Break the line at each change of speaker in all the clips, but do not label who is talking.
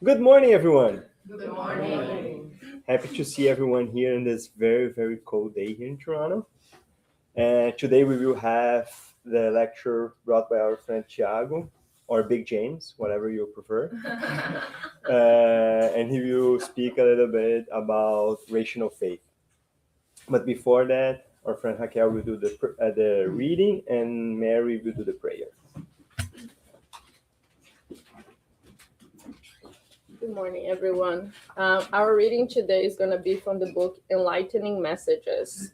Good morning, everyone.
Good morning.
Happy to see everyone here in this very, very cold day here in Toronto. And today we will have the lecture brought by our friend Tiago, or Big James, whatever you prefer. And he will speak a little bit about rational faith. But before that, our friend Raquel will do the reading, and Mary will do the prayer.
Good morning, everyone. Our reading today is going to be from the book Enlightening Messages.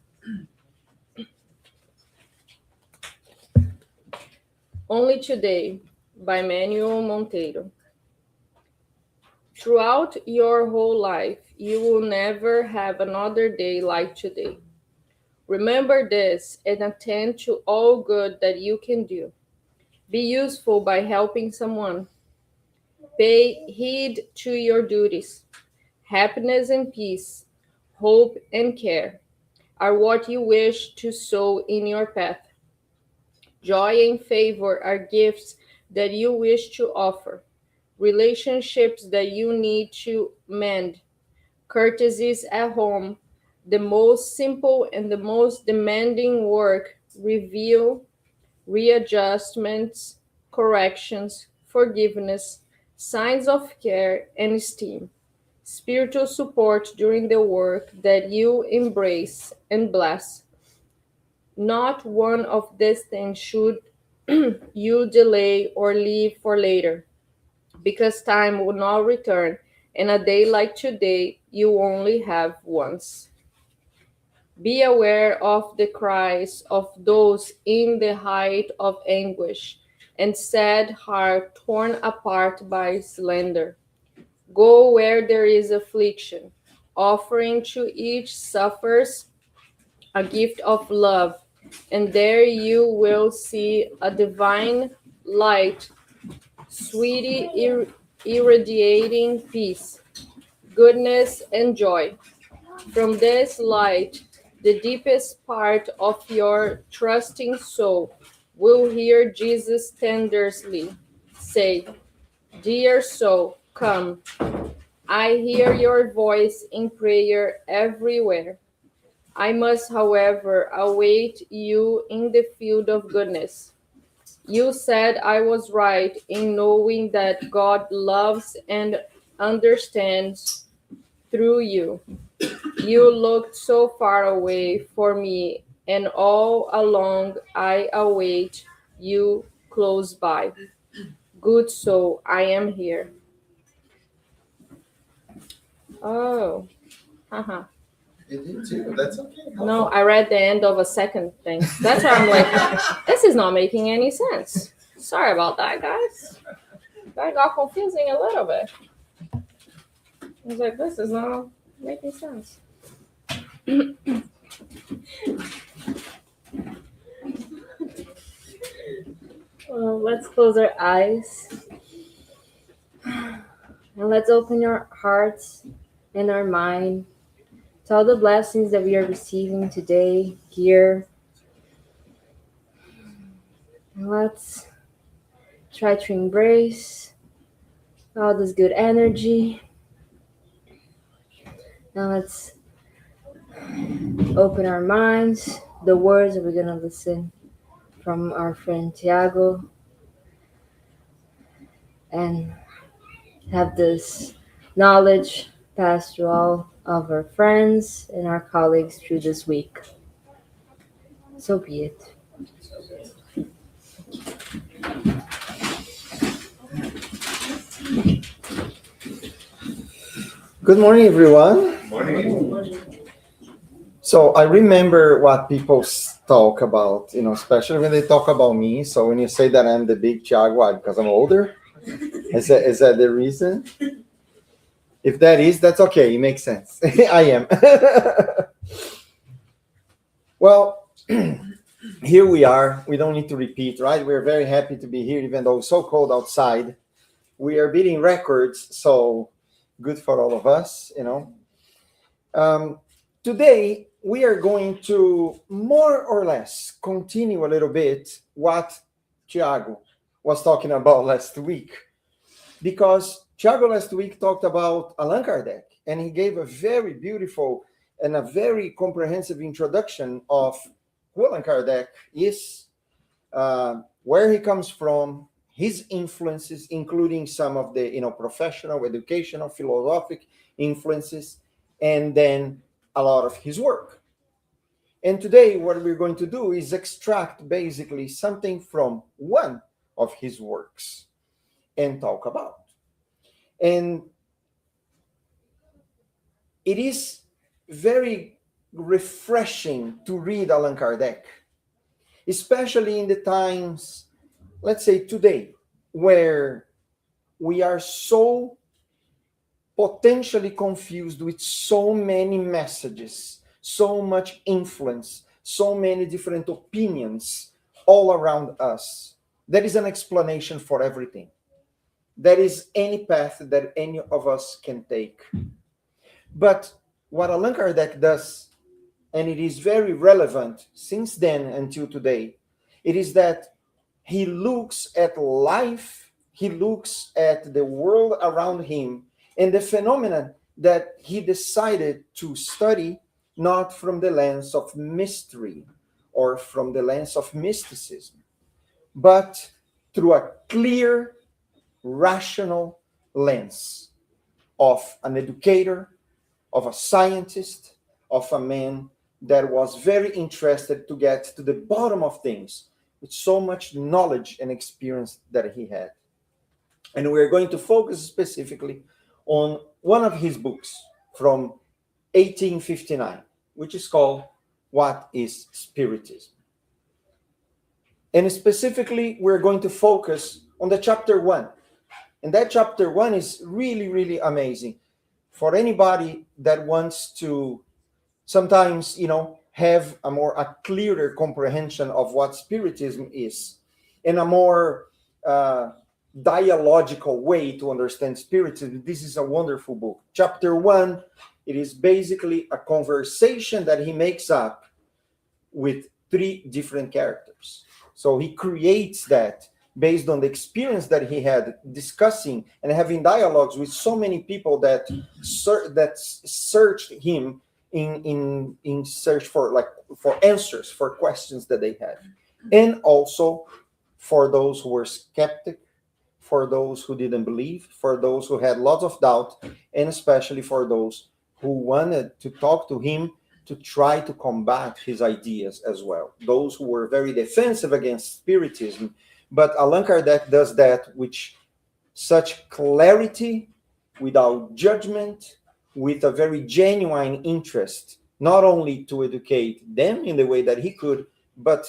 Only Today by Manuel Monteiro. Throughout your whole life, you will never have another day like today. Remember this and attend to all good that you can do. Be useful by helping someone. Pay heed to your duties. Happiness and peace, hope and care are what you wish to sow in your path. Joy and favor are gifts that you wish to offer, relationships that you need to mend, courtesies at home, the most simple and the most demanding work, review, readjustments, corrections, forgiveness, signs of care and esteem, spiritual support during the work that you embrace and bless. Not one of these things should you delay or leave for later, because time will not return, and a day like today you only have once. Be aware of the cries of those in the height of anguish and sad heart torn apart by slander. Go where there is affliction, offering to each suffers a gift of love, and there you will see a divine light, sweetly irradiating peace, goodness, and joy. From this light, the deepest part of your trusting soul will hear Jesus tenderly say, "Dear soul, come." I hear your voice in prayer everywhere. I must, however, await you in the field of goodness. You said I was right in knowing that God loves and understands through you. You looked so far away for me, and all along I await you close by. Good soul, I am here. Oh, haha.
You did too. That's okay.
No, I read the end of a second thing. That's why I'm like, this is not making any sense. Sorry about that, guys. That got confusing a little bit. I was like, this is not making sense. Well, let's close our eyes and let's open our hearts and our mind to all the blessings that we are receiving today here. And let's try to embrace all this good energy. Now let's open our minds, the words that we're going to listen from our friend Tiago, and have this knowledge passed to all of our friends and our colleagues through this week. So be it.
Good morning, everyone.
Morning.
So I remember what people talk about, especially when they talk about me. So when you say that I'm the big Jaguar because I'm older, is that the reason? If that is, that's okay. It makes sense. I am. Well, here we are. We don't need to repeat, right? We're very happy to be here, even though it's so cold outside. We are beating records, so good for all of us, Today, we are going to more or less continue a little bit what Tiago was talking about last week. because Thiago last week talked about Allan Kardec, and he gave a very beautiful and a very comprehensive introduction of who Allan Kardec is, where he comes from, his influences, including some of the professional, educational, philosophic influences, and then a lot of his work. And today, what we're going to do is extract basically something from one of his works and talk about. And it is very refreshing to read Allan Kardec, especially in the times, let's say today, where we are so potentially confused with so many messages, so much influence, so many different opinions all around us. There is an explanation for everything. There is any path that any of us can take. But what Allan Kardec does, and it is very relevant since then until today, it is that he looks at life, he looks at the world around him, and the phenomena that he decided to study, not from the lens of mystery or from the lens of mysticism, but through a clear, rational lens of an educator, of a scientist, of a man that was very interested to get to the bottom of things with so much knowledge and experience that he had. And we're going to focus specifically on one of his books from 1859, which is called What is Spiritism? And specifically, we're going to focus on the chapter 1. And that chapter 1 is really, really amazing for anybody that wants to sometimes, have a clearer comprehension of what Spiritism is, and a more dialogical way to understand Spiritism. This is a wonderful book. Chapter 1, it is basically a conversation that he makes up with 3 different characters. So he creates that based on the experience that he had discussing and having dialogues with so many people that searched him in search for answers for questions that they had, and also for those who were skeptic, for those who didn't believe, for those who had lots of doubt, and especially for those who wanted to talk to him to try to combat his ideas as well. Those who were very defensive against Spiritism. But Allan Kardec does that with such clarity, without judgment, with a very genuine interest, not only to educate them in the way that he could, but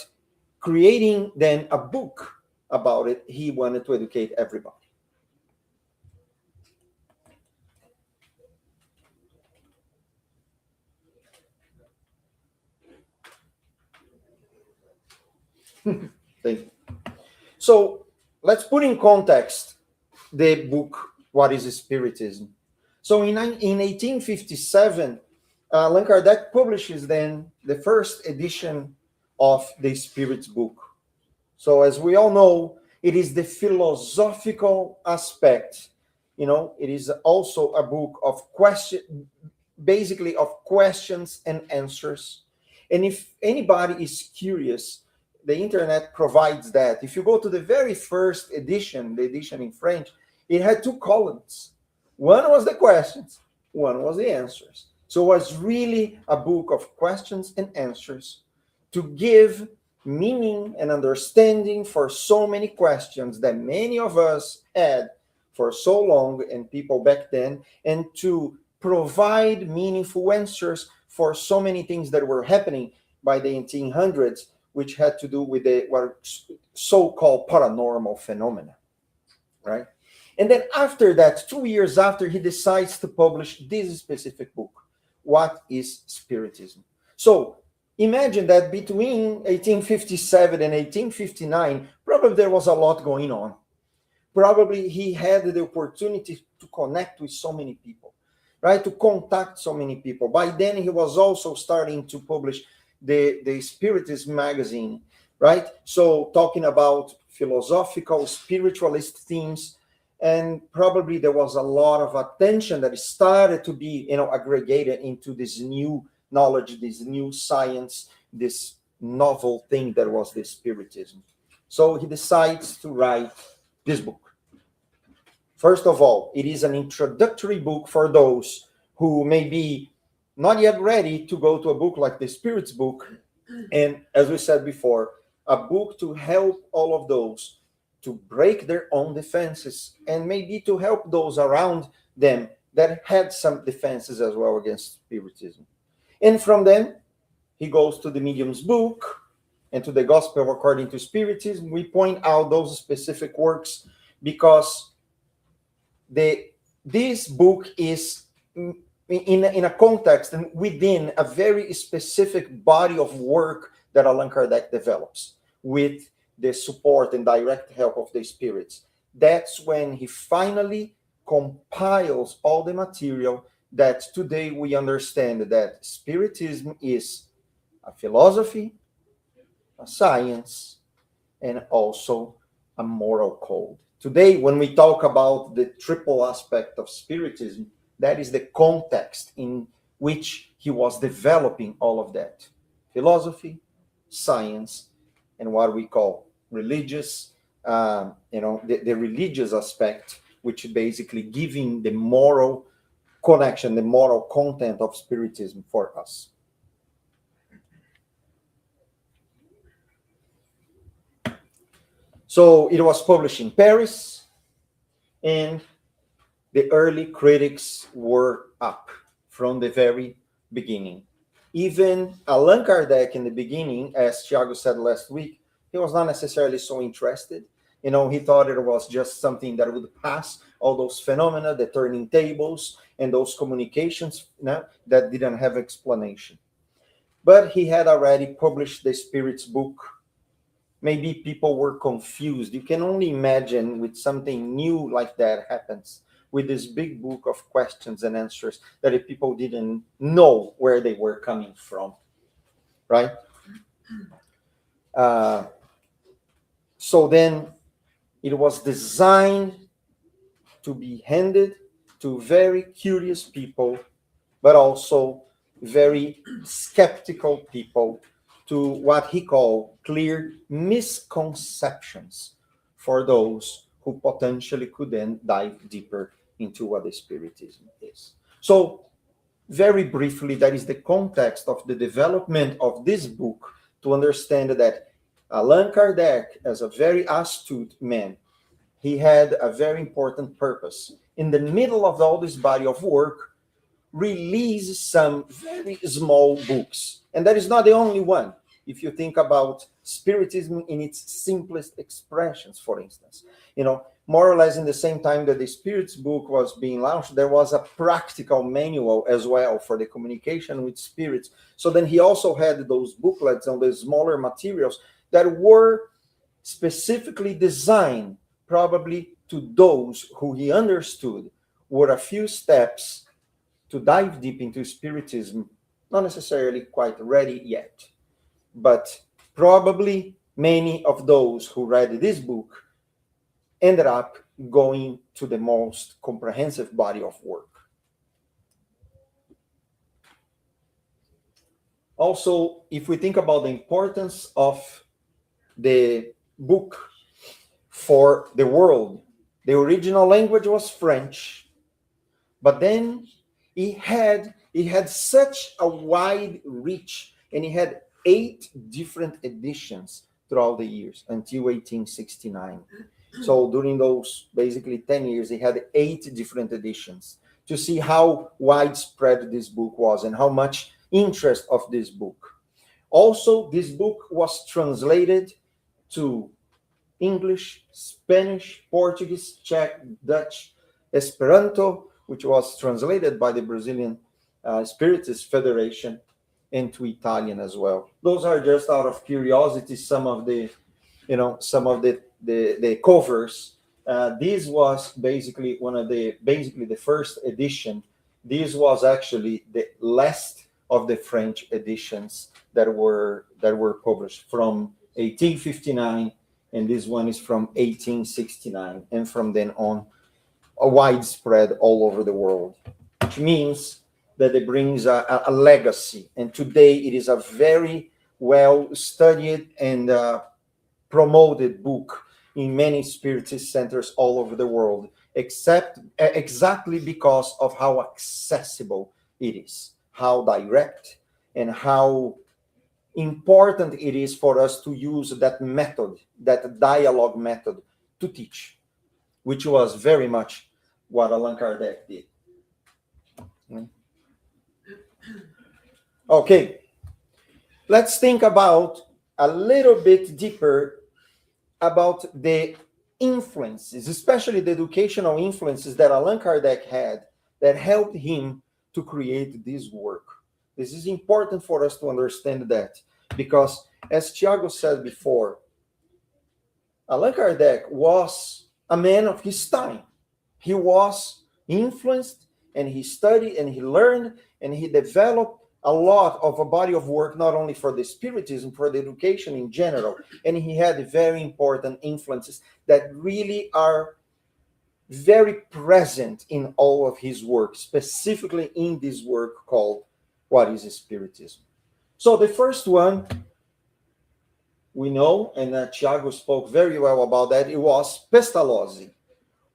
creating then a book about it. He wanted to educate everybody. Thank you. So let's put in context the book, What is Spiritism? So in 1857, Allan Kardec publishes then the first edition of the Spirit's book. So as we all know, it is the philosophical aspect. It is also a book of basically of questions and answers. And if anybody is curious, the internet provides that. If you go to the very first edition, the edition in French, it had 2 columns. One was the questions, one was the answers. So it was really a book of questions and answers to give meaning and understanding for so many questions that many of us had for so long, and people back then, and to provide meaningful answers for so many things that were happening by the 1800s, which had to do with the so-called paranormal phenomena, right? And then after that, 2 years after, he decides to publish this specific book, What is Spiritism? So imagine that between 1857 and 1859, probably there was a lot going on. Probably he had the opportunity to connect with so many people, right? To contact so many people. By then, he was also starting to publish the Spiritism magazine, right? So talking about philosophical, spiritualist themes. and probably there was a lot of attention that started to be, aggregated into this new knowledge, this new science, this novel thing that was the Spiritism. So he decides to write this book. First of all, it is an introductory book for those who may be not yet ready to go to a book like the Spirit's book. And as we said before, a book to help all of those to break their own defenses, and maybe to help those around them that had some defenses as well against Spiritism. And from them, he goes to the Medium's book and to the Gospel according to Spiritism. We point out those specific works because this book is in a context and within a very specific body of work that Allan Kardec develops with the support and direct help of the spirits. That's when he finally compiles all the material that today we understand that Spiritism is a philosophy, a science, and also a moral code. Today, when we talk about the triple aspect of Spiritism, that is the context in which he was developing all of that. Philosophy, science, and what we call religious, the religious aspect, which is basically giving the moral connection, the moral content of Spiritism for us. So it was published in Paris, and the early critics were up from the very beginning. Even Allan Kardec in the beginning, as Thiago said last week, he was not necessarily so interested. He thought it was just something that would pass, all those phenomena, the turning tables, and those communications that didn't have explanation. But he had already published the Spirit's book. Maybe people were confused. You can only imagine with something new like that happens, with this big book of questions and answers that if people didn't know where they were coming from, right? So then it was designed to be handed to very curious people, but also very skeptical people, to what he called clear misconceptions for those who potentially could then dive deeper into what the Spiritism is. So, very briefly, that is the context of the development of this book, to understand that Allan Kardec, as a very astute man, he had a very important purpose. In the middle of all this body of work, release some very small books. And that is not the only one. If you think about Spiritism in its simplest expressions, for instance, more or less in the same time that the Spirit's book was being launched, there was a practical manual as well for the communication with spirits. So then he also had those booklets on the smaller materials that were specifically designed probably to those who he understood were a few steps to dive deep into Spiritism, not necessarily quite ready yet. But probably many of those who read this book ended up going to the most comprehensive body of work. Also, if we think about the importance of the book for the world, the original language was French, but then it had such a wide reach, and it had 8 different editions throughout the years until 1869. So during those basically 10 years, it had 8 different editions, to see how widespread this book was and how much interest of this book. Also, this book was translated to English, Spanish, Portuguese, Czech, Dutch, Esperanto, which was translated by the Brazilian Spiritist Federation, and to Italian as well. Those are just out of curiosity some of the covers. This was basically the first edition. This was actually the last of the French editions that were published from 1859, and this one is from 1869, and from then on widespread all over the world, which means that it brings a legacy. And today it is a very well studied and promoted book in many spiritist centers all over the world, except exactly because of how accessible it is, how direct, and how important it is for us to use that method, that dialogue method, to teach, which was very much what Allan Kardec did. Okay, let's think about a little bit deeper about the influences, especially the educational influences that Allan Kardec had that helped him to create this work. This is important for us to understand that, because as Tiago said before, Allan Kardec was a man of his time. He was influenced, and he studied, and he learned, and he developed a lot of a body of work, not only for the spiritism, for the education in general. And he had very important influences that really are very present in all of his work, specifically in this work called What is Spiritism? So the first one, we know, and Tiago spoke very well about that, it was Pestalozzi,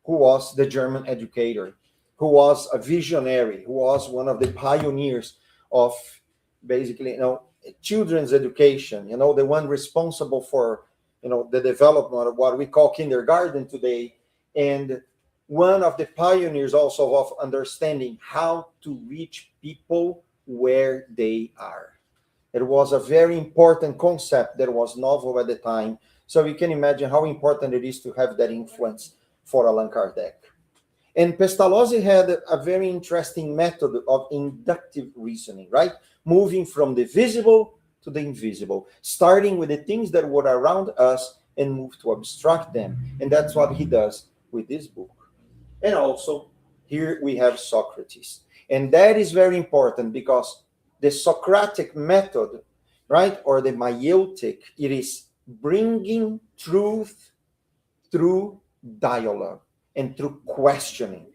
who was the German educator, who was a visionary, who was one of the pioneers of basically, children's education, the one responsible for, the development of what we call kindergarten today, and one of the pioneers also of understanding how to reach people where they are. It was a very important concept that was novel at the time. So you can imagine how important it is to have that influence for Allan Kardec. And Pestalozzi had a very interesting method of inductive reasoning, right? Moving from the visible to the invisible, starting with the things that were around us and move to abstract them. And that's what he does with this book. And also, here we have Socrates. And that is very important because the Socratic method, right, or the maiotic, it is bringing truth through dialogue and through questioning.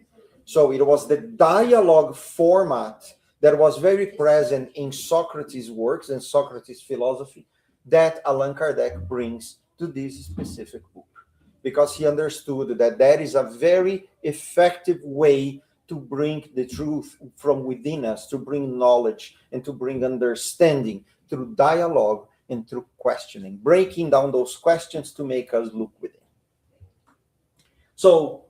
So it was the dialogue format that was very present in Socrates' works and Socrates' philosophy that Allan Kardec brings to this specific book, because he understood that that is a very effective way to bring the truth from within us, to bring knowledge and to bring understanding through dialogue and through questioning, breaking down those questions to make us look within. So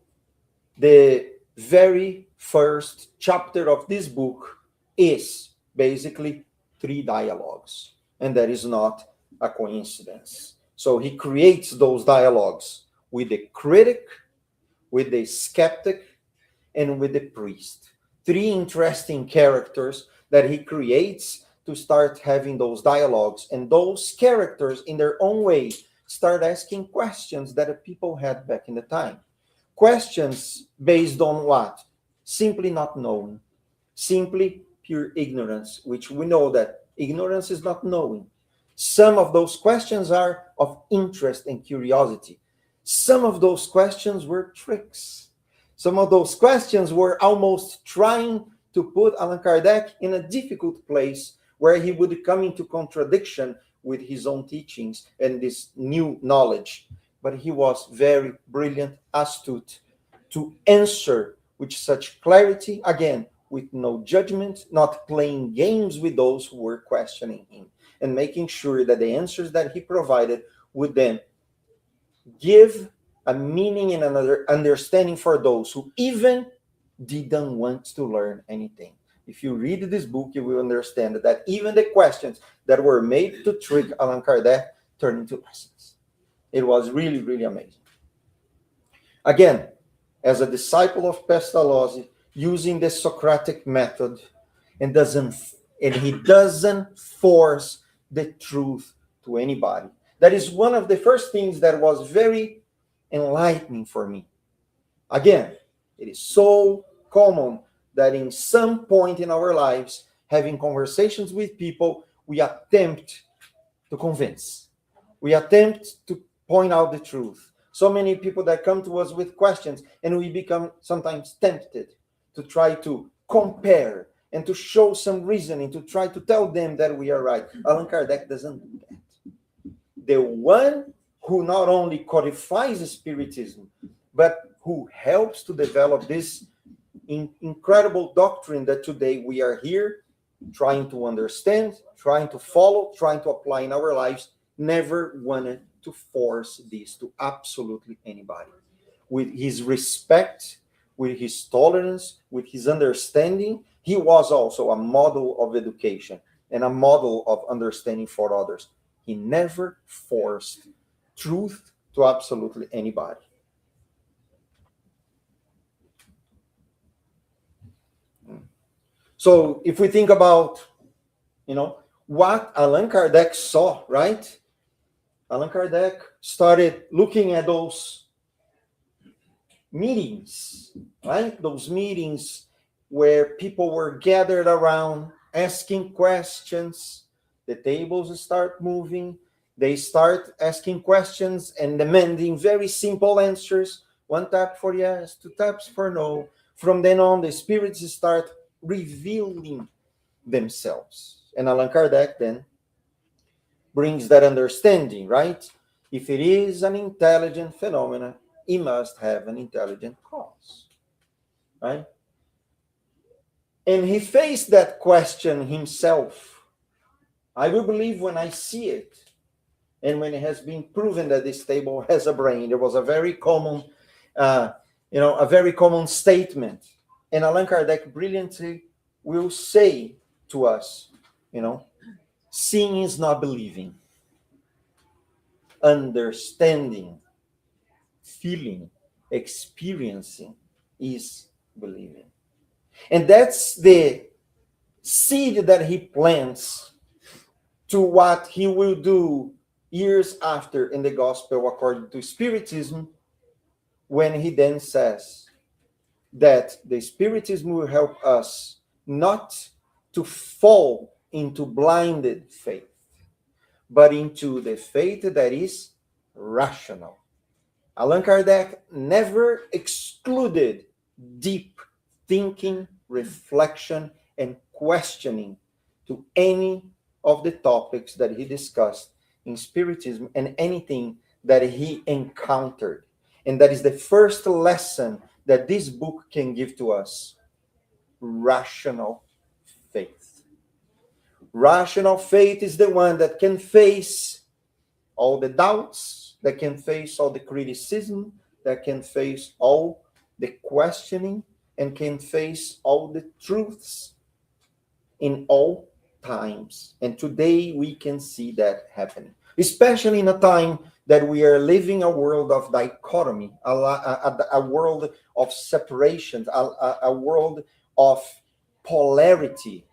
the very first chapter of this book is basically 3 dialogues, and that is not a coincidence. So he creates those dialogues with the critic, with the skeptic, and with the priest. 3 interesting characters that he creates to start having those dialogues, and those characters in their own way start asking questions that the people had back in the time. Questions based on what? Simply not knowing. Simply pure ignorance, which we know that ignorance is not knowing. Some of those questions are of interest and curiosity. Some of those questions were tricks. Some of those questions were almost trying to put Allan Kardec in a difficult place where he would come into contradiction with his own teachings and this new knowledge. But he was very brilliant, astute, to answer with such clarity, again, with no judgment, not playing games with those who were questioning him, and making sure that the answers that he provided would then give a meaning and another understanding for those who even didn't want to learn anything. If you read this book, you will understand that even the questions that were made to trick Allan Kardec turned into lessons. It was really, really amazing. Again, as a disciple of Pestalozzi, using the Socratic method, and he doesn't force the truth to anybody. That is one of the first things that was very enlightening for me. Again, it is so common that in some point in our lives, having conversations with people, we attempt to convince. We attempt to point out the truth. So many people that come to us with questions, and we become sometimes tempted to try to compare and to show some reasoning, to try to tell them that we are right. Allan Kardec doesn't do that. The one who not only codifies Spiritism, but who helps to develop this incredible doctrine that today we are here trying to understand, trying to follow, trying to apply in our lives, never wanted to force this to absolutely anybody. With his respect, with his tolerance, with his understanding, he was also a model of education and a model of understanding for others. He never forced truth to absolutely anybody. So if we think about, what Allan Kardec saw, right? Allan Kardec started looking at those meetings, right? Those meetings where people were gathered around asking questions. The tables start moving. They start asking questions and demanding very simple answers. 1 tap for yes, 2 taps for no. From then on, the spirits start revealing themselves. And Allan Kardec then brings that understanding, right? If it is an intelligent phenomenon, it must have an intelligent cause, right? And he faced that question himself. I will believe when I see it. And when it has been proven that this table has a brain, there was a very common, a very common statement. And Allan Kardec brilliantly will say to us, seeing is not believing. Understanding, feeling, experiencing is believing. And that's the seed that he plants to what he will do years after in the gospel according to Spiritism, when he then says that the Spiritism will help us not to fall into blinded faith, but into the faith that is rational. Allan Kardec never excluded deep thinking, reflection, and questioning to any of the topics that he discussed in Spiritism and anything that he encountered. And that is the first lesson that this book can give to us: rational faith. Rational faith is the one that can face all the doubts, that can face all the criticism, that can face all the questioning, and can face all the truths in all times. And today we can see that happening, especially in a time that we are living a world of dichotomy, a world of separations, a world of polarity.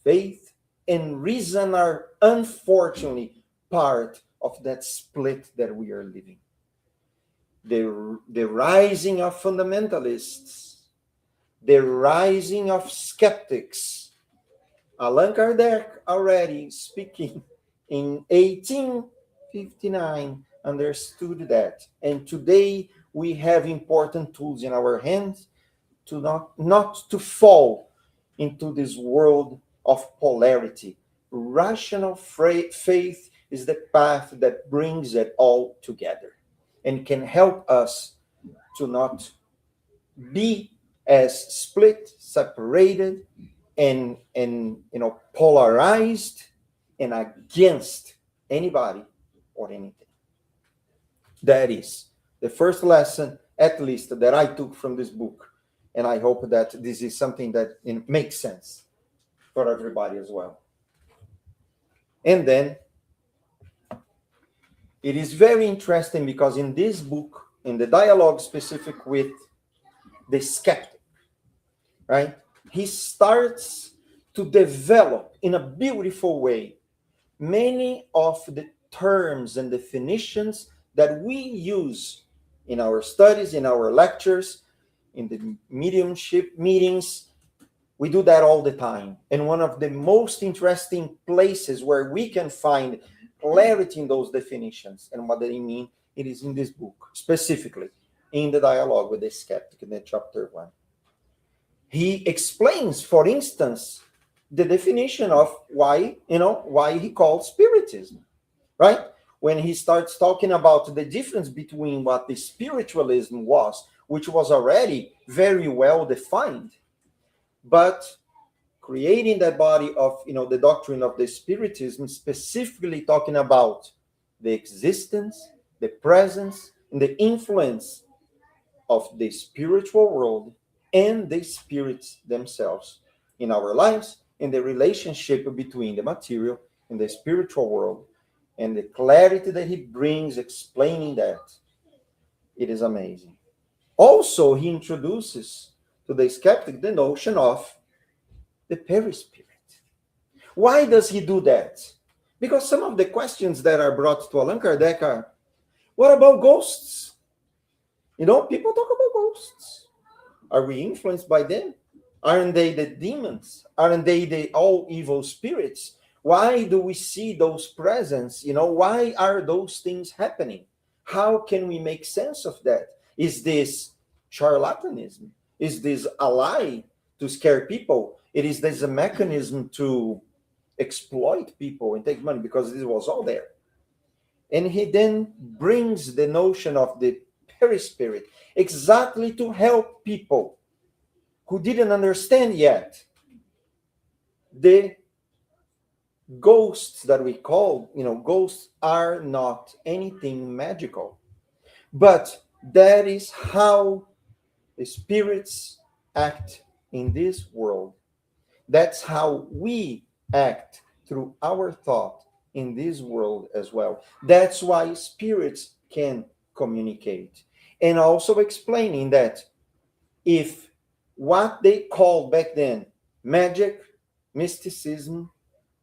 Faith and reason are unfortunately part of that split that we are living. The rising of fundamentalists, the rising of skeptics. Allan Kardec, already speaking in 1859, understood that. And today we have important tools in our hands to not to fall into this world of polarity. Rational faith is the path that brings it all together and can help us to not be as split, separated, and polarized and against anybody or anything. That is the first lesson, at least, that I took from this book. And I hope that this is something that makes sense for everybody as well. And then it is very interesting because in this book, in the dialogue specific with the skeptic, right, he starts to develop in a beautiful way many of the terms and definitions that we use in our studies, in our lectures, in the mediumship meetings. We do that all the time. And one of the most interesting places where we can find clarity in those definitions and what they mean It is in this book, specifically in the dialogue with the skeptic in the chapter 1. He explains, for instance, the definition of why he called spiritism, right? When he starts talking about the difference between what the spiritualism was, which was already very well defined, but creating that body of the doctrine of the spiritism, specifically talking about the existence, the presence, and the influence of the spiritual world and the spirits themselves in our lives, and the relationship between the material and the spiritual world, and the clarity that he brings explaining that. It is amazing. Also, he introduces to the skeptic the notion of the perispirit. Why does he do that? Because some of the questions that are brought to Allan Kardec are, what about ghosts? People talk about ghosts. Are we influenced by them? Aren't they the demons? Aren't they the all evil spirits? Why do we see those presence? Why are those things happening? How can we make sense of that? Is this charlatanism? Is this a lie to scare people? Is this a mechanism to exploit people and take money? Because this was all there. And he then brings the notion of the perispirit exactly to help people who didn't understand yet the ghosts that we call, ghosts are not anything magical, but that is how the spirits act in this world. That's how we act through our thought in this world as well. That's why spirits can communicate. And also explaining that if what they called back then magic, mysticism,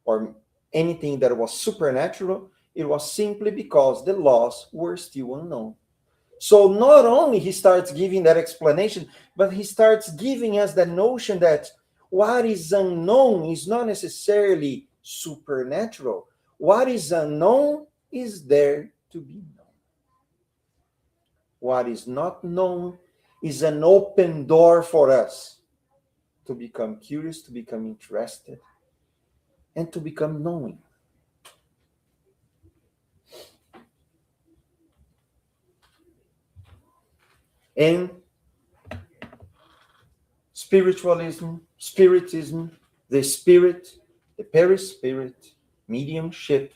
or anything that was supernatural, it was simply because the laws were still unknown. So not only he starts giving that explanation, but he starts giving us the notion that what is unknown is not necessarily supernatural. What is unknown is there to be known. What is not known is an open door for us to become curious, to become interested, and to become knowing. And spiritualism, spiritism, the spirit, the perispirit, mediumship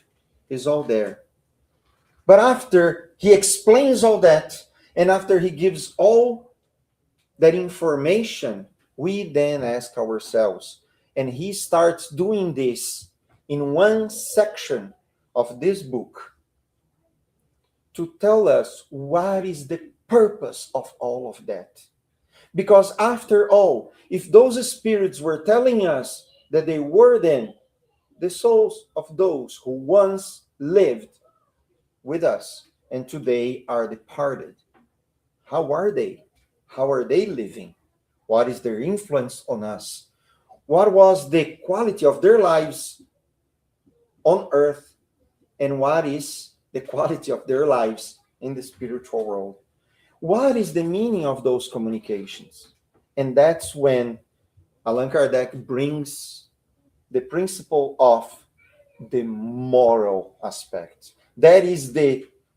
is all there. But after he explains all that, and after he gives all that information, we then ask ourselves, and he starts doing this in one section of this book to tell us what is the purpose of all of that. Because after all, if those spirits were telling us that they were then the souls of those who once lived with us and today are departed, how are they? How are they living? What is their influence on us? What was the quality of their lives on earth? And what is the quality of their lives in the spiritual world? What is the meaning of those communications? And that's when Allan Kardec brings the principle of the moral aspect. That is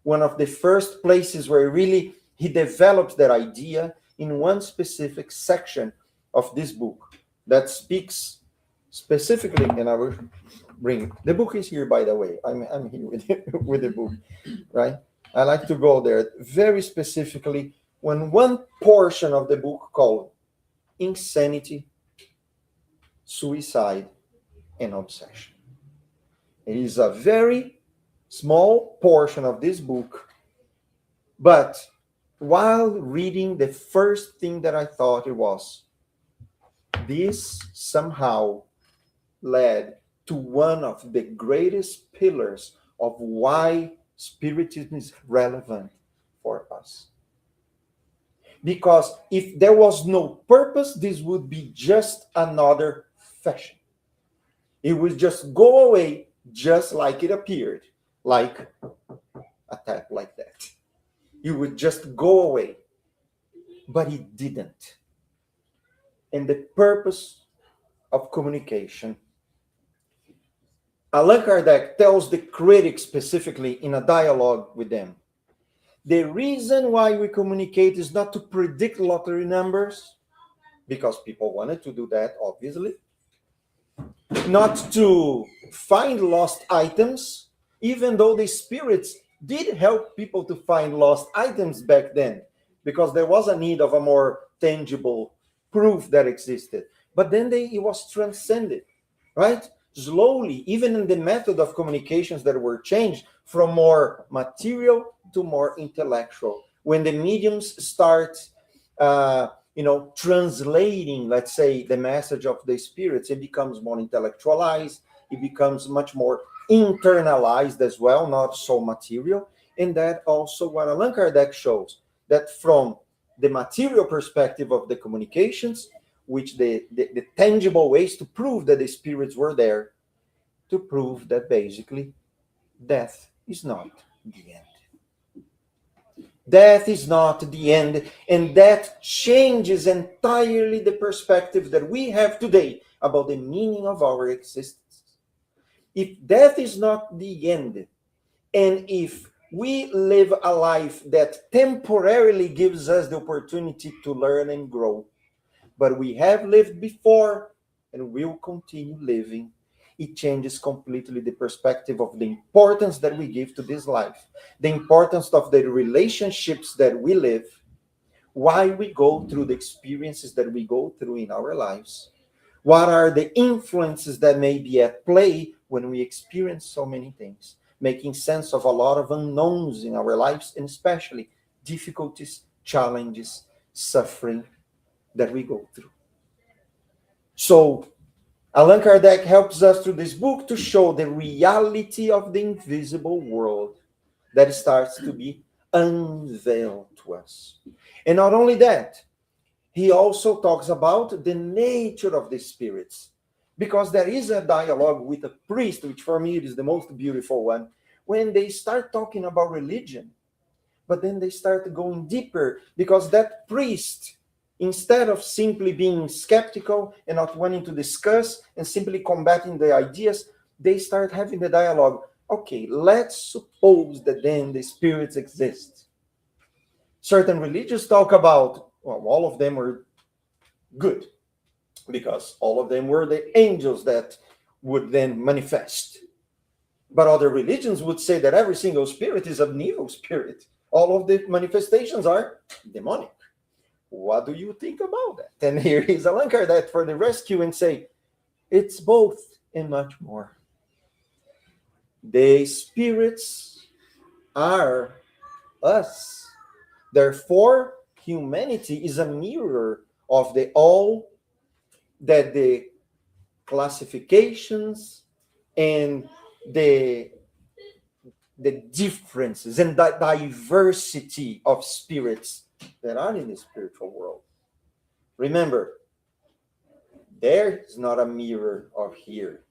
one of the first places where really he develops that idea in one specific section of this book that speaks specifically, and I will bring the book is here, by the way. I'm here with the book, right? I like to go there very specifically when one portion of the book called Insanity, Suicide, and Obsession. It is a very small portion of this book, but while reading, the first thing that I thought it was, this somehow led to one of the greatest pillars of why Spiritism is relevant for us. Because if there was no purpose, this would be just another fashion. It would just go away just like it appeared, like a tap like that. It would just go away. But it didn't. And the purpose of communication, Allan Kardec tells the critics specifically in a dialogue with them, the reason why we communicate is not to predict lottery numbers, because people wanted to do that, obviously. Not to find lost items, even though the spirits did help people to find lost items back then, because there was a need of a more tangible proof that existed. But then it was transcended, right? Slowly, even in the method of communications that were changed from more material to more intellectual. When the mediums start, translating, let's say, the message of the spirits, it becomes more intellectualized. It becomes much more internalized as well, not so material. And that also what Allan Kardec shows, that from the material perspective of the communications, which the tangible ways to prove that the spirits were there, to prove that basically death is not the end. Death is not the end, and that changes entirely the perspective that we have today about the meaning of our existence. If death is not the end, and if we live a life that temporarily gives us the opportunity to learn and grow, but we have lived before and will continue living, it changes completely the perspective of the importance that we give to this life, the importance of the relationships that we live, why we go through the experiences that we go through in our lives, what are the influences that may be at play when we experience so many things, making sense of a lot of unknowns in our lives, and especially difficulties, challenges, suffering that we go through. So Allan Kardec helps us through this book to show the reality of the invisible world that starts to be unveiled to us. And not only that, he also talks about the nature of the spirits, because there is a dialogue with a priest, which for me is the most beautiful one, when they start talking about religion, but then they start going deeper, because that priest, instead of simply being skeptical and not wanting to discuss and simply combating the ideas, they start having the dialogue. Okay, let's suppose that then the spirits exist. Certain religions talk about, well, all of them were good, because all of them were the angels that would then manifest. But other religions would say that every single spirit is an evil spirit. All of the manifestations are demonic. What do you think about that? And here is Allan Kardec for the rescue and say, it's both and much more. The spirits are us. Therefore, humanity is a mirror of the all that the classifications and the differences and the diversity of spirits that are in the spiritual world. Remember, there is not a mirror of here.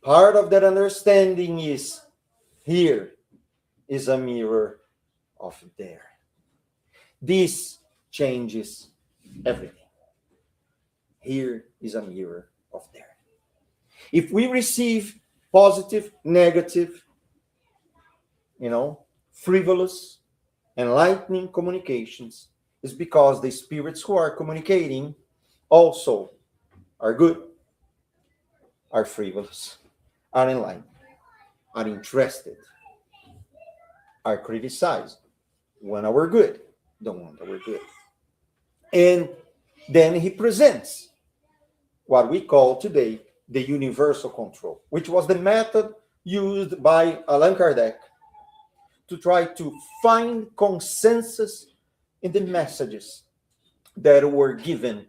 Part of that understanding is here is a mirror of there. This changes everything. Here is a mirror of there. If we receive positive, negative, frivolous, enlightening communications, is because the spirits who are communicating also are good, are frivolous, are enlightened, are interested, are criticized, want our good, don't want our good. And then he presents what we call today the universal control, which was the method used by Allan Kardec to try to find consensus in the messages that were given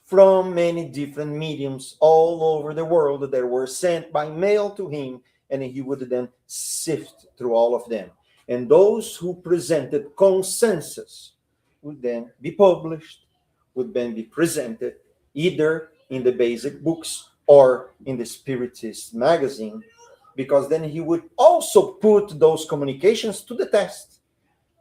from many different mediums all over the world that were sent by mail to him, and he would then sift through all of them. And those who presented consensus would then be published, would then be presented either in the basic books or in the Spiritist magazine, because then he would also put those communications to the test.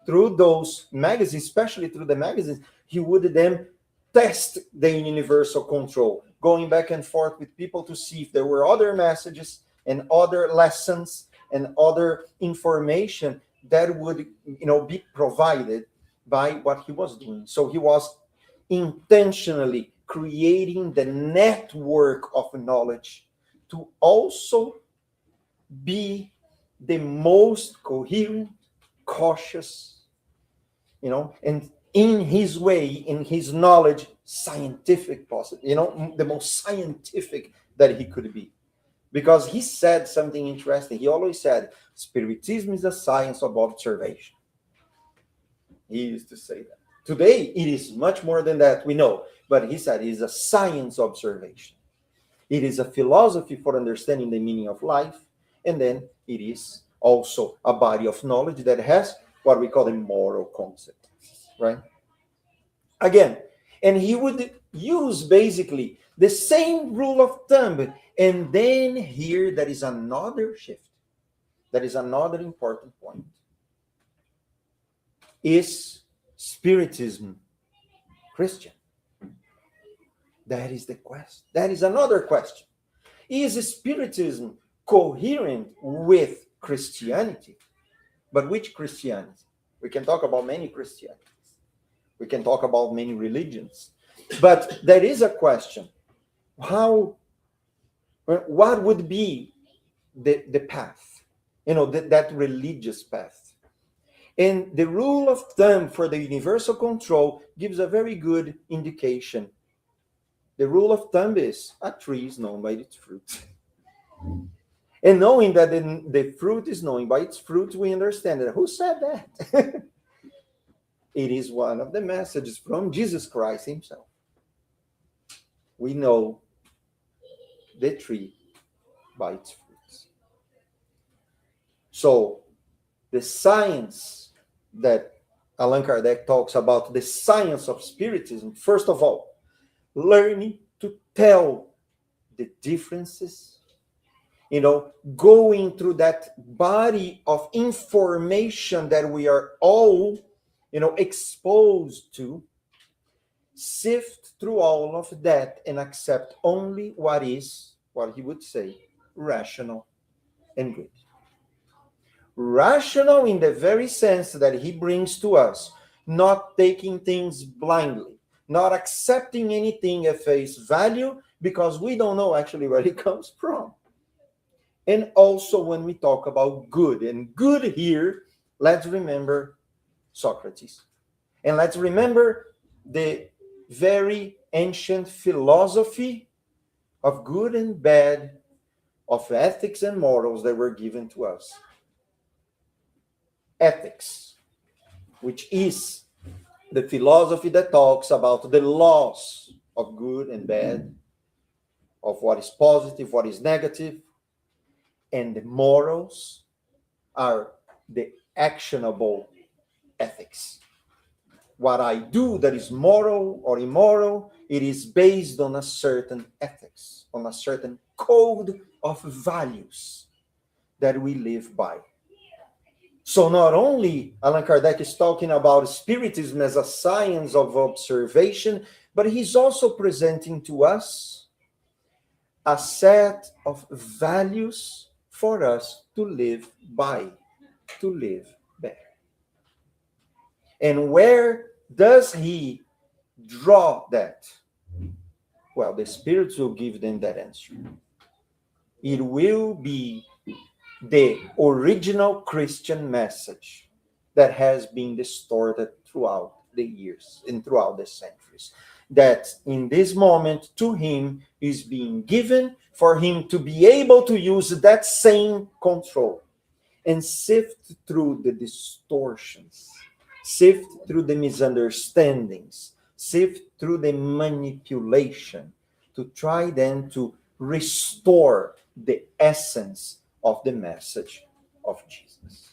through those magazines, especially through the magazines, he would then test the universal control, going back and forth with people to see if there were other messages and other lessons and other information that would, be provided by what he was doing. So he was intentionally creating the network of knowledge to also be the most coherent, cautious, and in his way, in his knowledge, scientific possible, the most scientific that he could be. Because he said something interesting. He always said, Spiritism is a science of observation. He used to say that. Today, it is much more than that, we know. But he said it is a science observation. It is a philosophy for understanding the meaning of life. And then it is also a body of knowledge that has what we call the moral consequences, right? Again, and he would use basically the same rule of thumb. And then here, there is another shift. That is another important point. Is Spiritism Christian? That is the question. That is another question. Is Spiritism coherent with Christianity? But which Christianity? We can talk about many Christianities. We can talk about many religions. But there is a question. What would be the path? That religious path. And the rule of thumb for the universal control gives a very good indication. The rule of thumb is a tree is known by its fruit. And knowing that the fruit is known by its fruit, we understand that. Who said that? It is one of the messages from Jesus Christ himself. We know the tree by its fruits. So, the science that Allan Kardec talks about, the science of Spiritism, first of all, learning to tell the differences, going through that body of information that we are all, exposed to, sift through all of that and accept only what is, what he would say, rational and good. Rational in the very sense that he brings to us, not taking things blindly, not accepting anything at face value because we don't know actually where it comes from. And also when we talk about good, and good here, let's remember Socrates. And let's remember the very ancient philosophy of good and bad, of ethics and morals that were given to us. Ethics, which is the philosophy that talks about the laws of good and bad, of what is positive, what is negative, and the morals are the actionable ethics. What I do that is moral or immoral, it is based on a certain ethics, on a certain code of values that we live by. So not only Allan Kardec is talking about Spiritism as a science of observation, but he's also presenting to us a set of values for us to live by, to live better. And where does he draw that? Well, the spirits will give them that answer. It will be the original Christian message that has been distorted throughout the years and throughout the centuries. That in this moment to him is being given for him to be able to use that same control and sift through the distortions, sift through the misunderstandings, sift through the manipulation to try then to restore the essence of the message of Jesus.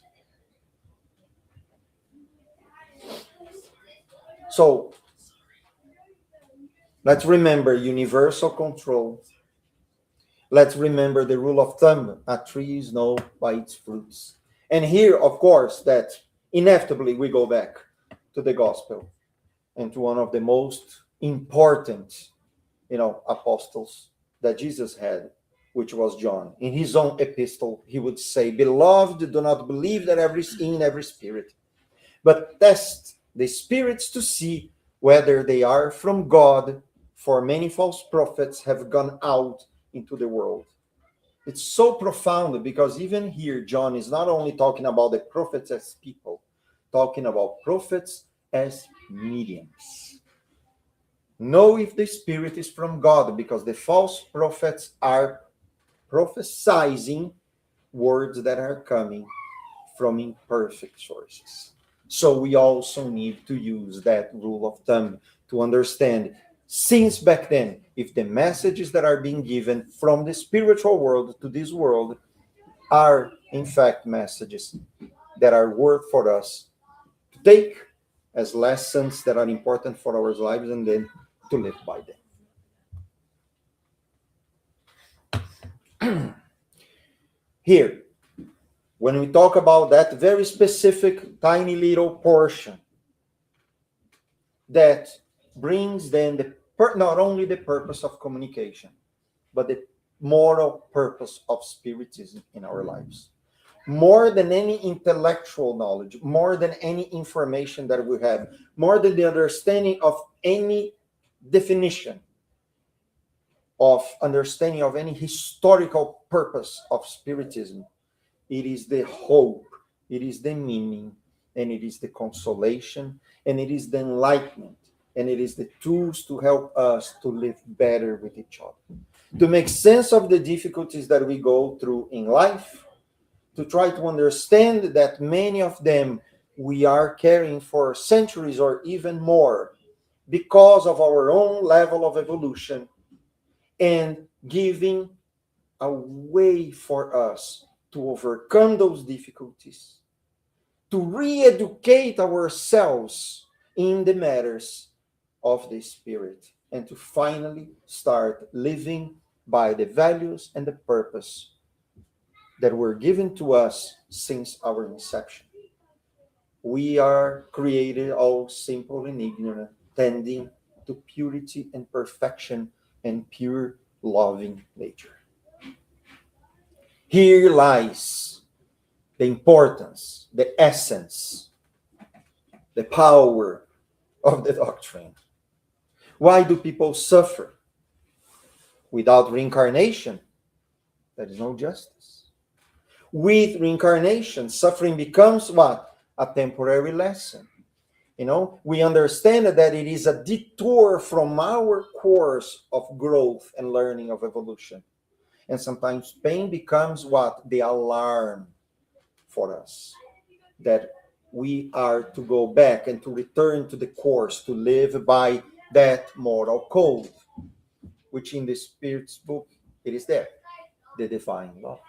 So, let's remember universal control. Let's remember the rule of thumb, a tree is known by its fruits. And here, of course, that inevitably we go back to the gospel and to one of the most important, apostles that Jesus had, which was John. In his own epistle, he would say, "Beloved, do not believe that in every spirit, but test the spirits to see whether they are from God, for many false prophets have gone out into the world." It's so profound because even here, John is not only talking about the prophets as people, talking about prophets as mediums. Know if the spirit is from God, because the false prophets are prophesying words that are coming from imperfect sources. So we also need to use that rule of thumb to understand, since back then, if the messages that are being given from the spiritual world to this world are in fact messages that are worth for us to take as lessons that are important for our lives, and then to live by them. Here, when we talk about that very specific tiny little portion that brings then not only the purpose of communication, but the moral purpose of spiritism in our lives. More than any intellectual knowledge, more than any information that we have, more than the understanding of any definition of understanding of any historical purpose of spiritism, it is the hope, it is the meaning, and it is the consolation, and it is the enlightenment, and it is the tools to help us to live better with each other, to make sense of the difficulties that we go through in life, to try to understand that many of them we are carrying for centuries or even more because of our own level of evolution, and giving a way for us to overcome those difficulties, to re-educate ourselves in the matters of the spirit, and to finally start living by the values and the purpose that were given to us since our inception. We are created all simple and ignorant, tending to purity and perfection and pure loving nature. Here lies the importance, the essence, the power of the doctrine. Why do people suffer? Without reincarnation, there is no justice. With reincarnation, suffering becomes what? A temporary lesson. We understand that it is a detour from our course of growth and learning of evolution. And sometimes pain becomes what? The alarm for us, that we are to go back and to return to the course, to live by that moral code, which in the Spirit's book, it is there, the divine laws.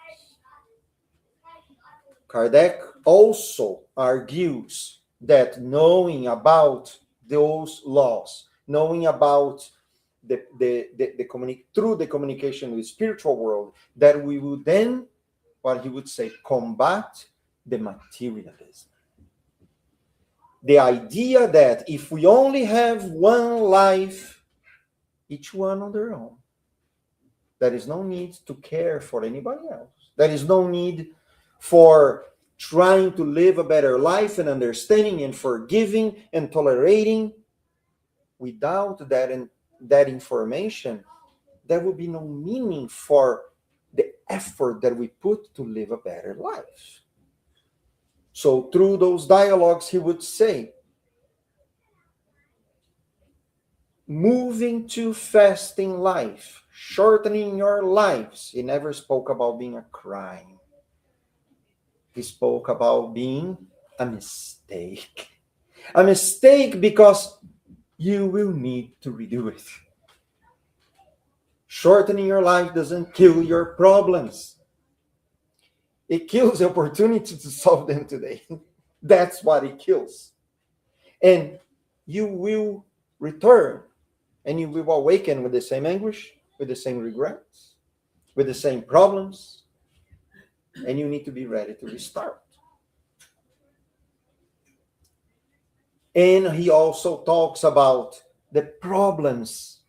Kardec also argues that knowing about those laws, knowing about through the communication with the spiritual world, that we would then, what he would say, combat the materialism. The idea that if we only have one life, each one on their own, there is no need to care for anybody else. There is no need for trying to live a better life and understanding and forgiving and tolerating. Without that information, there will be no meaning for the effort that we put to live a better life. So through those dialogues, he would say, moving too fast in life, shortening your lives. He never spoke about being a crime. He spoke about being a mistake. A mistake because you will need to redo it. Shortening your life doesn't kill your problems. It kills the opportunity to solve them today. That's what it kills. And you will return, and you will awaken with the same anguish, with the same regrets, with the same problems, and you need to be ready to restart. And he also talks about the problems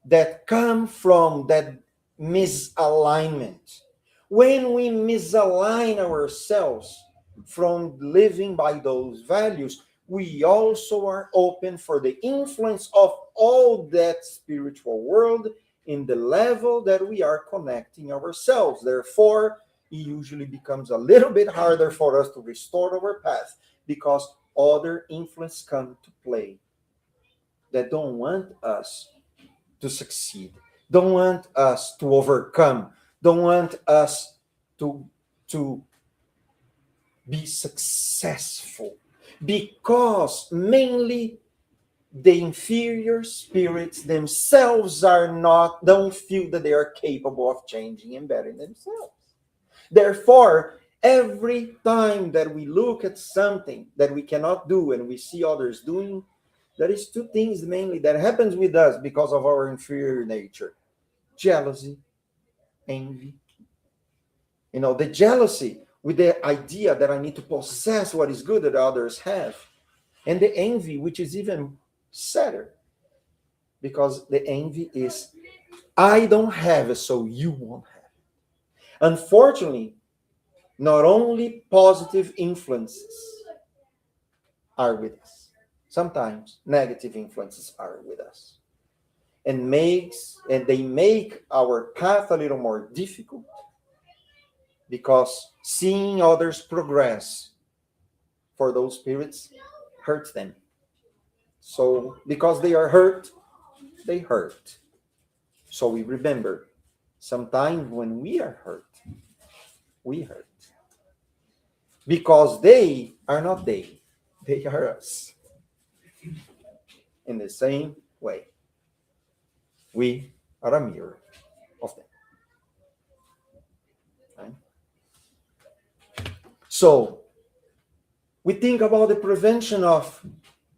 that come from that misalignment. When we misalign ourselves from living by those values, we also are open for the influence of all that spiritual world in the level that we are connecting ourselves. Therefore, it usually becomes a little bit harder for us to restore our path because other influence come to play that don't want us to succeed, don't want us to overcome, don't want us to to be successful, because mainly the inferior spirits themselves don't feel that they are capable of changing and bettering themselves. Therefore, every time that we look at something that we cannot do and we see others doing, there is two things mainly that happens with us because of our inferior nature: jealousy, envy. The jealousy with the idea that I need to possess what is good that others have, and the envy, which is even sadder, because the envy is, I don't have it, so you won't have it. Unfortunately, not only positive influences are with us, sometimes negative influences are with us, and they make our path a little more difficult, because seeing others progress for those spirits hurts them. So because they are hurt, they hurt. So we remember, sometimes when we are hurt, we hurt. Because they are not they are us. In the same way, we are a mirror of them. Right? So we think about the prevention of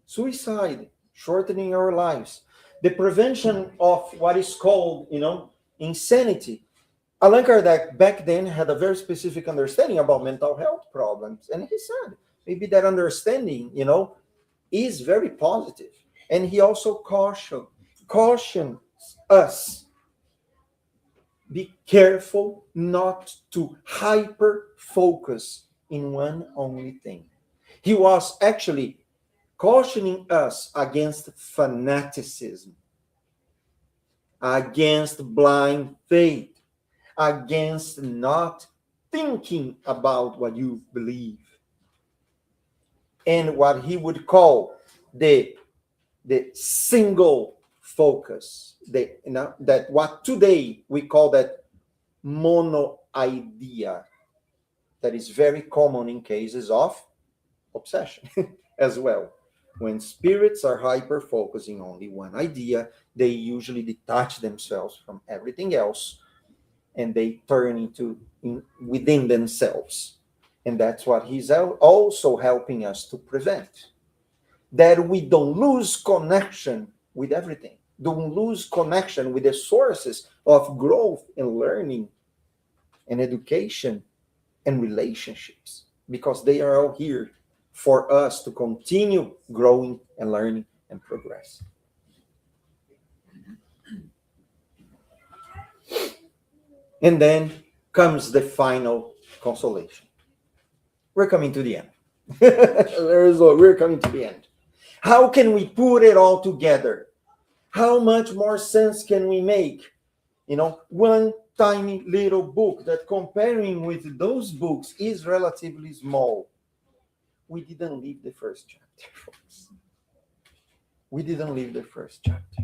suicide, shortening our lives, the prevention of what is called, insanity. Allan Kardec back then had a very specific understanding about mental health problems, and he said maybe that understanding, is very positive. And he also cautions us, be careful not to hyper focus in one only thing. He was actually cautioning us against fanaticism, against blind faith, against not thinking about what you believe, and what he would call the single focus, that what today we call that mono idea, that is very common in cases of obsession as well. When spirits are hyper focusing only one idea, they usually detach themselves from everything else, and they turn within themselves. And that's what he's also helping us to prevent. That we don't lose connection with everything. Don't lose connection with the sources of growth and learning and education and relationships, because they are all here for us to continue growing and learning and progress. And then comes the final consolation. We're coming to the end. We're coming to the end. How can we put it all together? How much more sense can we make? One tiny little book that, comparing with those books, is relatively small. We didn't leave the first chapter, folks. We didn't leave the first chapter.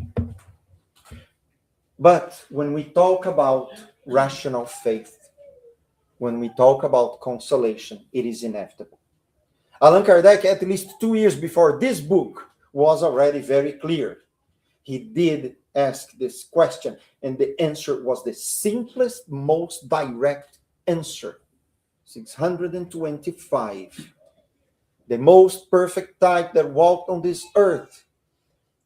But when we talk about rational faith, when we talk about consolation, it is inevitable. Allan Kardec, at least 2 years before this book, was already very clear. He did ask this question, and the answer was the simplest, most direct answer. 625. The most perfect type that walked on this earth,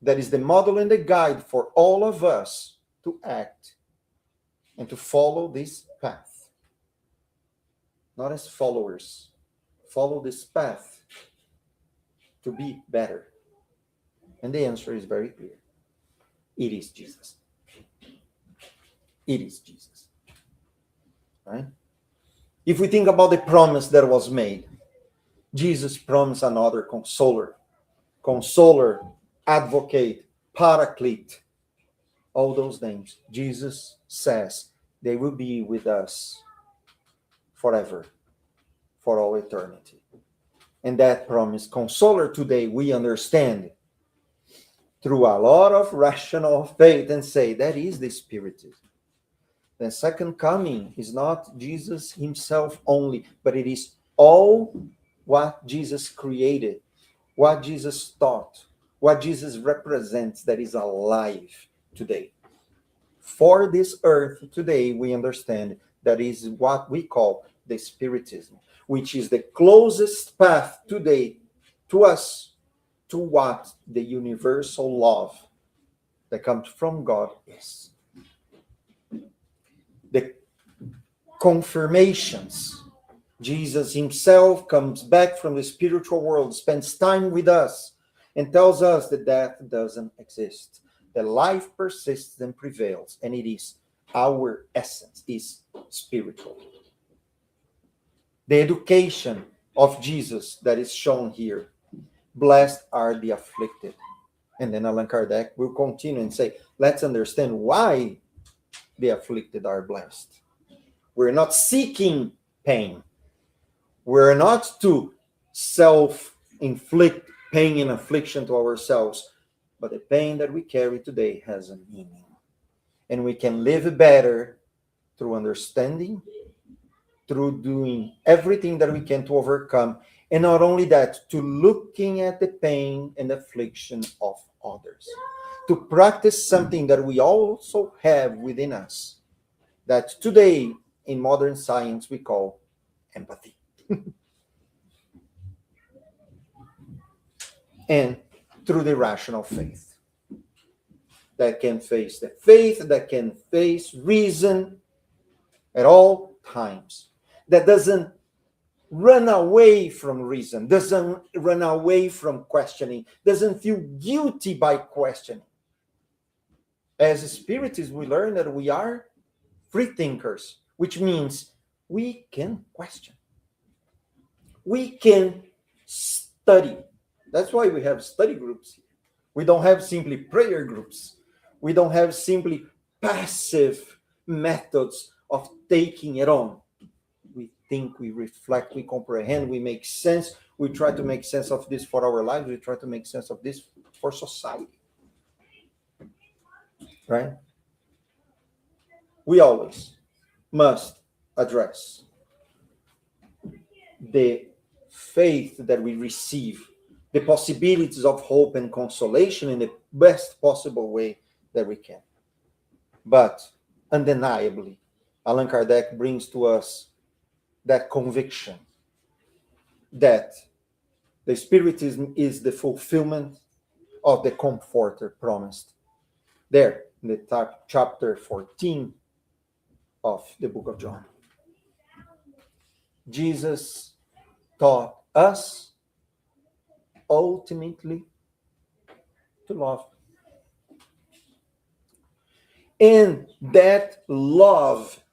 that is the model and the guide for all of us to act and to follow this path. Not as followers, follow this path to be better? And the answer is very clear. It is Jesus. It is Jesus. Right? If we think about the promise that was made, Jesus promised another consoler, advocate, paraclete, all those names. Jesus says they will be with us forever, for all eternity. And that promise, consoler, today we understand through a lot of rational faith and say that is the Spiritism. The second coming is not Jesus himself only, but it is all what Jesus created, what Jesus taught, what Jesus represents that is alive today. For this earth today, we understand that is what we call the Spiritism, which is the closest path today to us to what the universal love that comes from God is. The confirmations. Jesus himself comes back from the spiritual world, spends time with us, and tells us that death doesn't exist, that life persists and prevails, and it is our essence, is spiritual. The education of Jesus that is shown here, blessed are the afflicted. And then Allan Kardec will continue and say, let's understand why the afflicted are blessed. We're not seeking pain. We're not to self-inflict pain and affliction to ourselves, but the pain that we carry today has a meaning. And we can live better through understanding, through doing everything that we can to overcome, and not only that, to looking at the pain and affliction of others, to practice something that we also have within us, that today in modern science we call empathy. And through the rational faith that can face the faith, that can face reason at all times, that doesn't run away from reason, doesn't run away from questioning, doesn't feel guilty by questioning. As spiritists, we learn that we are free thinkers, which means we can question. We can study. That's why we have study groups. We don't have simply prayer groups. We don't have simply passive methods of taking it on. We think, we reflect, we comprehend, we make sense. We try to make sense of this for our lives. We try to make sense of this for society. Right? We always must address the faith that we receive, the possibilities of hope and consolation in the best possible way that we can. But undeniably, Allan Kardec brings to us that conviction that the Spiritism is the fulfillment of the Comforter promised. There, in the chapter 14 of the book of John. Jesus taught us ultimately to love. And that love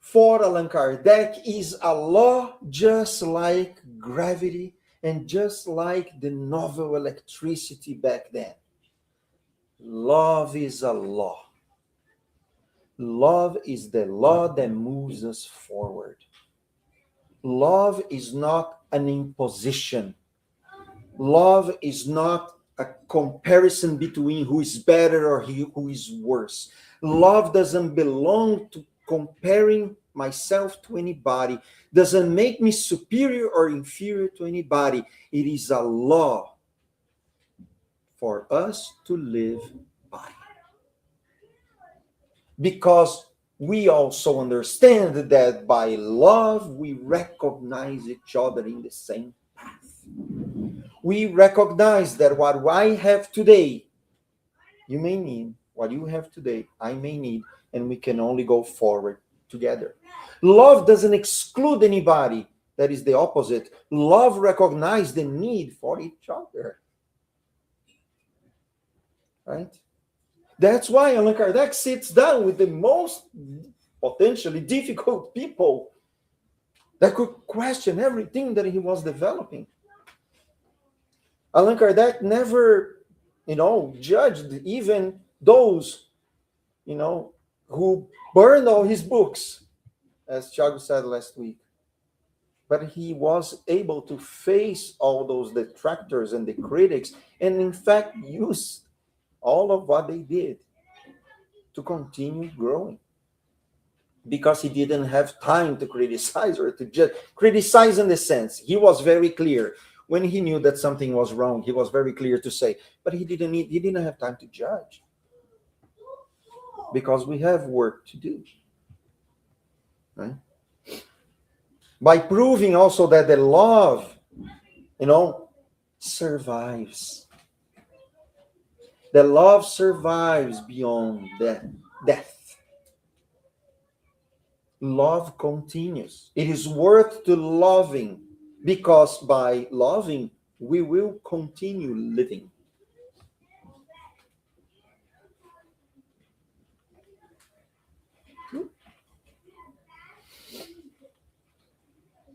for Allan Kardec is a law just like gravity and just like the novel electricity back then. Love is a law. Love is the law that moves us forward. Love is not an imposition. Love is not a comparison between who is better or who is worse. Love doesn't belong to comparing myself to anybody, doesn't make me superior or inferior to anybody. It is a law for us to live by. Because we also understand that by love we recognize each other in the same path. We recognize that what I have today, you may need. What you have today, I may need. And we can only go forward together. Love doesn't exclude anybody. that is the opposite. Love recognizes the need for each other. Right? That's why Allan Kardec sits down with the most potentially difficult people that could question everything that he was developing. Allan Kardec never, judged even those, who burned all his books, as Thiago said last week. But he was able to face all those detractors and the critics, and in fact use all of what they did to continue growing. Because he didn't have time to criticize or to judge. Criticize in the sense, he was very clear. When he knew that something was wrong, he was very clear to say, but he didn't have time to judge. Because we have work to do. Right? By proving also that the love, survives. The love survives beyond death. Love continues. It is worth to loving, because by loving, we will continue living.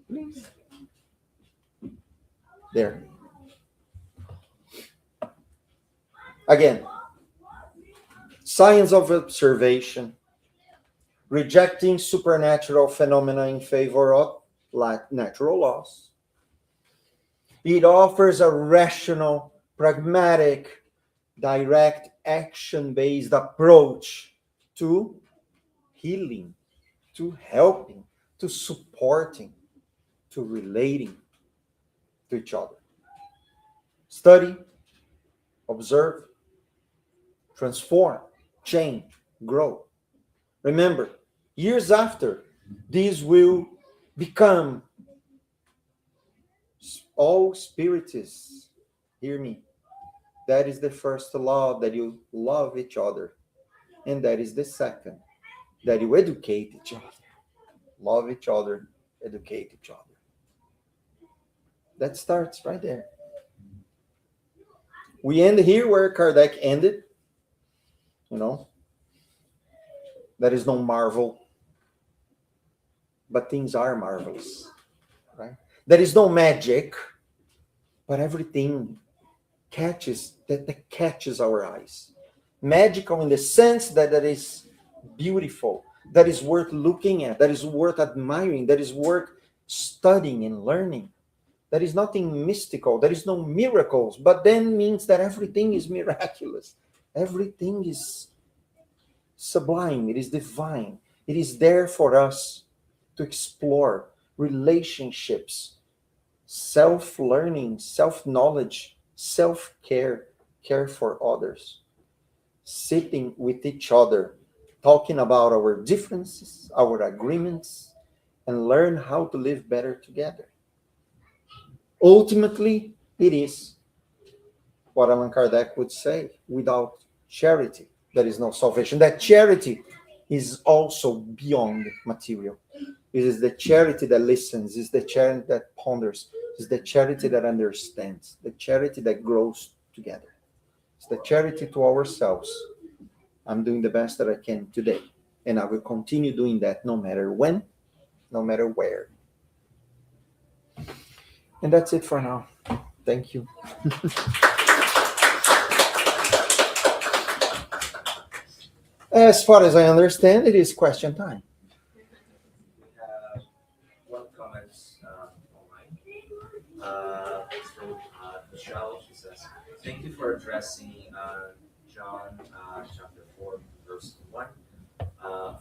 Please. There. Again, science of observation, rejecting supernatural phenomena in favor of natural laws. It offers a rational, pragmatic, direct, action-based approach to healing, to helping, to supporting, to relating to each other. Study, observe, transform, change, grow. Remember, years after, these will become all spiritists. Hear me. That is the first law, that you love each other. And that is the second, that you educate each other. Love each other, educate each other. That starts right there. We end here where Kardec ended. There is no marvel, but things are marvelous. Right? There is no magic, but everything catches our eyes. Magical in the sense that it is beautiful, that is worth looking at, that is worth admiring, that is worth studying and learning. There is nothing mystical, there is no miracles, but then means that everything is miraculous. Everything is sublime, it is divine. It is there for us to explore relationships, self-learning, self-knowledge, self-care, care for others. Sitting with each other, talking about our differences, our agreements, and learn how to live better together. Ultimately, it is what Allan Kardec would say, without charity, there is no salvation. That charity is also beyond material. It is the charity that listens, it is the charity that ponders, it is the charity that understands, the charity that grows together. It's the charity to ourselves. I'm doing the best that I can today, and I will continue doing that no matter when, no matter where. And that's it for now. Thank you. As far as I understand, it is question time.
We have one comment online. It's from Michelle. She says, "Thank you for addressing John chapter 4, verse 1.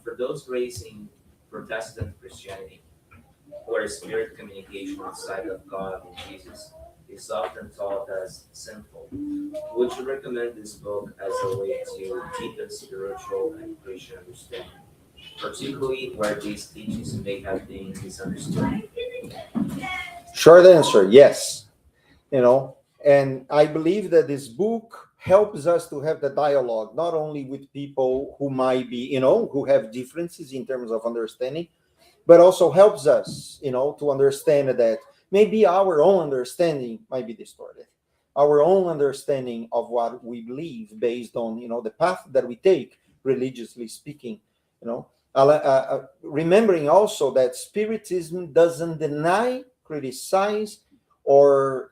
For those raising Protestant Christianity, where spirit communication outside of God and Jesus is often taught as sinful, would you recommend this book as a way to deepen spiritual and Christian understanding, particularly where these teachings may have been misunderstood?"
Short answer, yes. And I believe that this book helps us to have the dialogue, not only with people who might be, who have differences in terms of understanding, but also helps us, to understand that maybe our own understanding might be distorted. Our own understanding of what we believe based on, the path that we take, religiously speaking, remembering also that Spiritism doesn't deny, criticize, or,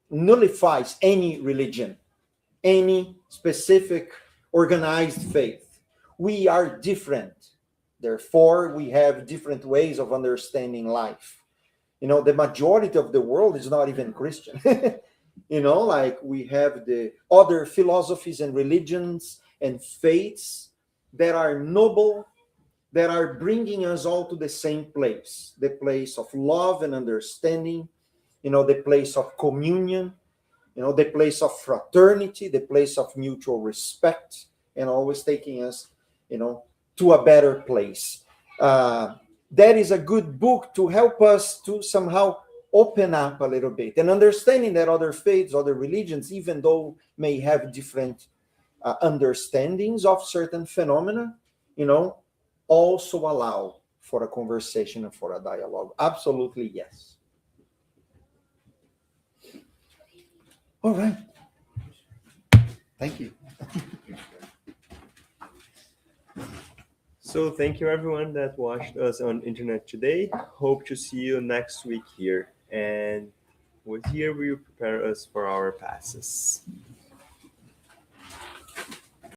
nullifies any religion, any specific organized faith. We are different. Therefore, we have different ways of understanding life. The majority of the world is not even Christian. Like we have the other philosophies and religions and faiths that are noble, that are bringing us all to the same place, the place of love and understanding, the place of communion, the place of fraternity, the place of mutual respect, and always taking us, to a better place. That is a good book to help us to somehow open up a little bit and understanding that other faiths, other religions, even though may have different understandings of certain phenomena, also allow for a conversation and for a dialogue. Absolutely, yes. All right. Thank you.
So thank you everyone that watched us on internet today. Hope to see you next week here. And with here we will prepare us for our passes.